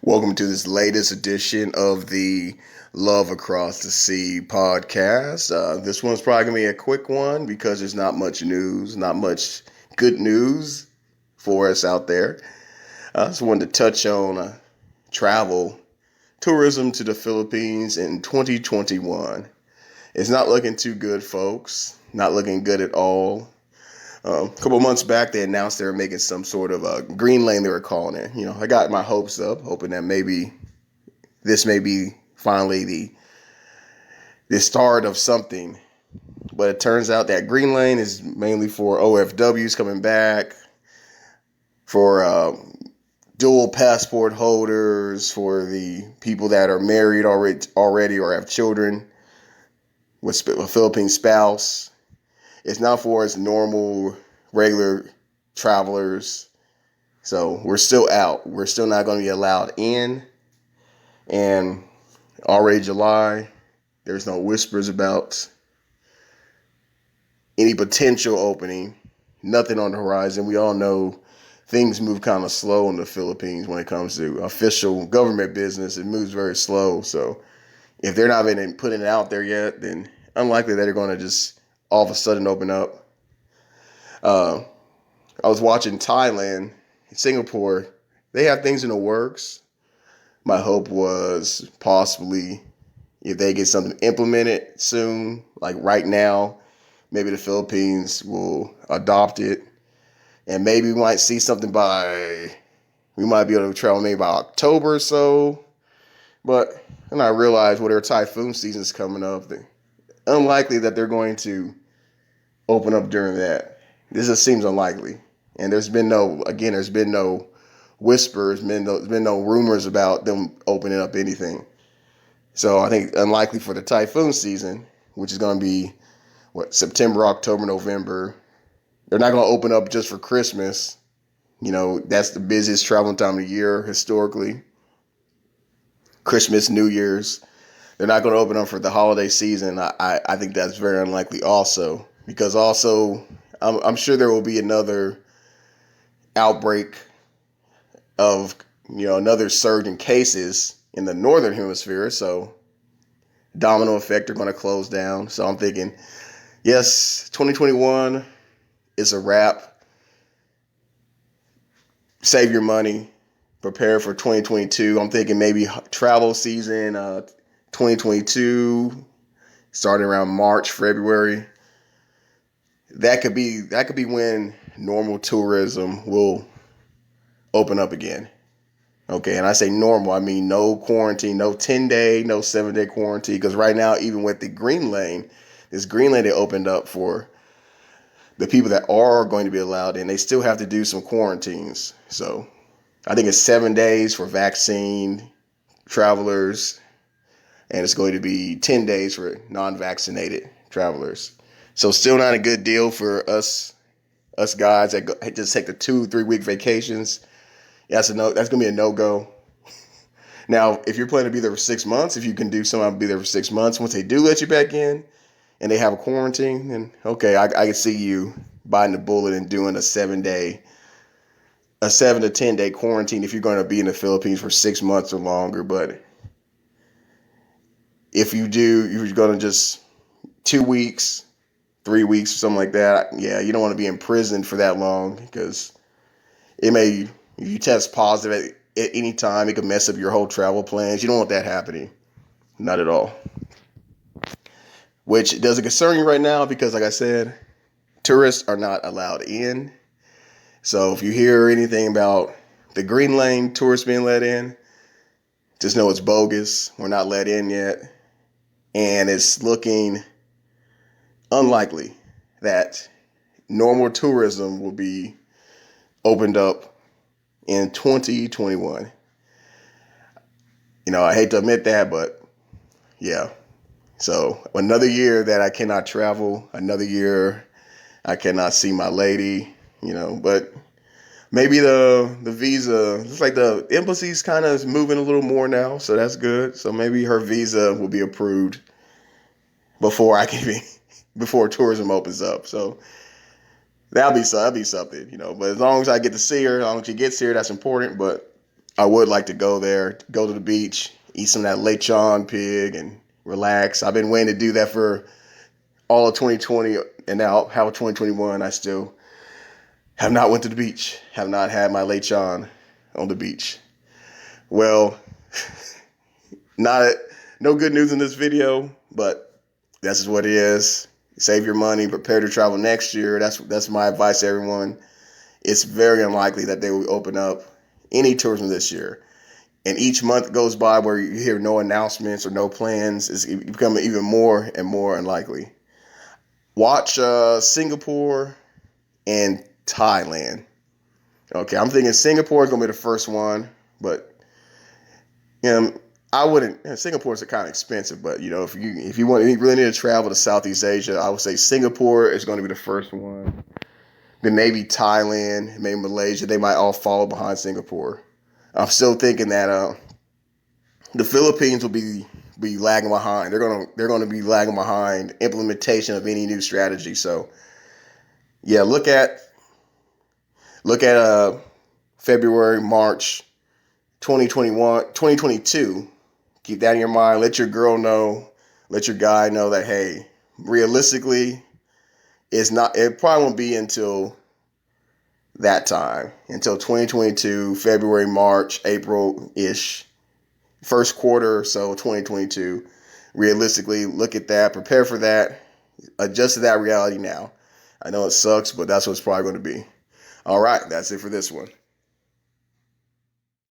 Welcome to this latest edition of the Love Across the Sea podcast. This one's probably going to be a quick one because there's not much news, not much good news for us out there. I just wanted to touch on travel, tourism to the Philippines in 2021. It's not looking too good, folks. Not looking good at all. A couple of months back, they announced they were making some sort of a green lane, they were calling it. I got my hopes up, hoping that maybe this may be finally the start of something. But it turns out that green lane is mainly for OFWs coming back, for dual passport holders, for the people that are married already or have children with a Philippine spouse. It's not for us normal, regular travelers. So we're still out. We're still not going to be allowed in. And already July, there's no whispers about any potential opening. Nothing on the horizon. We all know things move kind of slow in the Philippines when it comes to official government business. It moves very slow. So if they're not even putting it out there yet, then unlikely that they're going to just all of a sudden open up. I was watching Thailand, Singapore. They have things in the works. My hope was possibly if they get something implemented soon, like right now, maybe the Philippines will adopt it. And maybe we might see something we might be able to travel maybe by October or so. But then I realized their typhoon season is coming up. Unlikely that they're going to open up during that. This just seems unlikely. And there's been no whispers, there's been no rumors about them opening up anything. So I think unlikely for the typhoon season, which is going to be September, October, November. They're not going to open up just for Christmas. That's the busiest traveling time of the year historically. Christmas, New Year's. They're not going to open up for the holiday season. I think that's very unlikely also. Because also, I'm sure there will be another outbreak of, another surge in cases in the northern hemisphere. So domino effect are going to close down. So I'm thinking, yes, 2021 is a wrap. Save your money. Prepare for 2022. I'm thinking maybe travel season 2022, starting around March, February. That could be when normal tourism will open up again. Okay, and I say normal, I mean no quarantine, no 10-day, no 7-day quarantine. Because right now, even with this green lane they opened up for the people that are going to be allowed in, they still have to do some quarantines. So I think it's 7 days for vaccine travelers, and it's going to be 10 days for non-vaccinated travelers. So still not a good deal for us guys that just take the 2-3 week vacations. That's going to be a no-go. Now, if you're planning to be there for 6 months, if you can do something, be there for 6 months. Once they do let you back in and they have a quarantine, then okay, I can see you biting the bullet and doing a 7 to 10 day quarantine if you're going to be in the Philippines for 6 months or longer. But if you're going to just 2 weeks, 3 weeks, or something like that, yeah, you don't want to be in prison for that long because if you test positive at any time, it could mess up your whole travel plans. You don't want that happening. Not at all. Which doesn't concern you right now because, like I said, tourists are not allowed in. So if you hear anything about the green lane tourists being let in, just know it's bogus. We're not let in yet. And it's looking unlikely that normal tourism will be opened up in 2021. I hate to admit that, but yeah. So another year that I cannot travel, another year I cannot see my lady, but maybe the visa, it's like the embassy's kind of moving a little more now, so that's good. So maybe her visa will be approved before tourism opens up. So that'll be something, But as long as I get to see her, as long as she gets here, that's important. But I would like to go there, go to the beach, eat some of that lechon pig, and relax. I've been waiting to do that for all of 2020, and now how 2021. I still have not went to the beach. Have not had my lechon on the beach. Well, not no good news in this video, but that's just what it is. Save your money, prepare to travel next year. That's my advice to everyone. It's very unlikely that they will open up any tourism this year. And each month goes by where you hear no announcements or no plans. It's becoming even more and more unlikely. Watch Singapore and Thailand. Okay, I'm thinking Singapore is going to be the first one, but I wouldn't. Singapore's kind of expensive, but if you really need to travel to Southeast Asia, I would say Singapore is going to be the first one. Then maybe Thailand, maybe Malaysia. They might all follow behind Singapore. I'm still thinking that the Philippines will be lagging behind. They're gonna be lagging behind implementation of any new strategy. So yeah, look at February, March 2021, 2022. Keep that in your mind. Let your girl know, let your guy know that, hey, realistically, it probably won't be until that time, until 2022, February, March, April-ish, first quarter or so 2022. Realistically, look at that, prepare for that, adjust to that reality now. I know it sucks, but that's what it's probably going to be. All right, that's it for this one.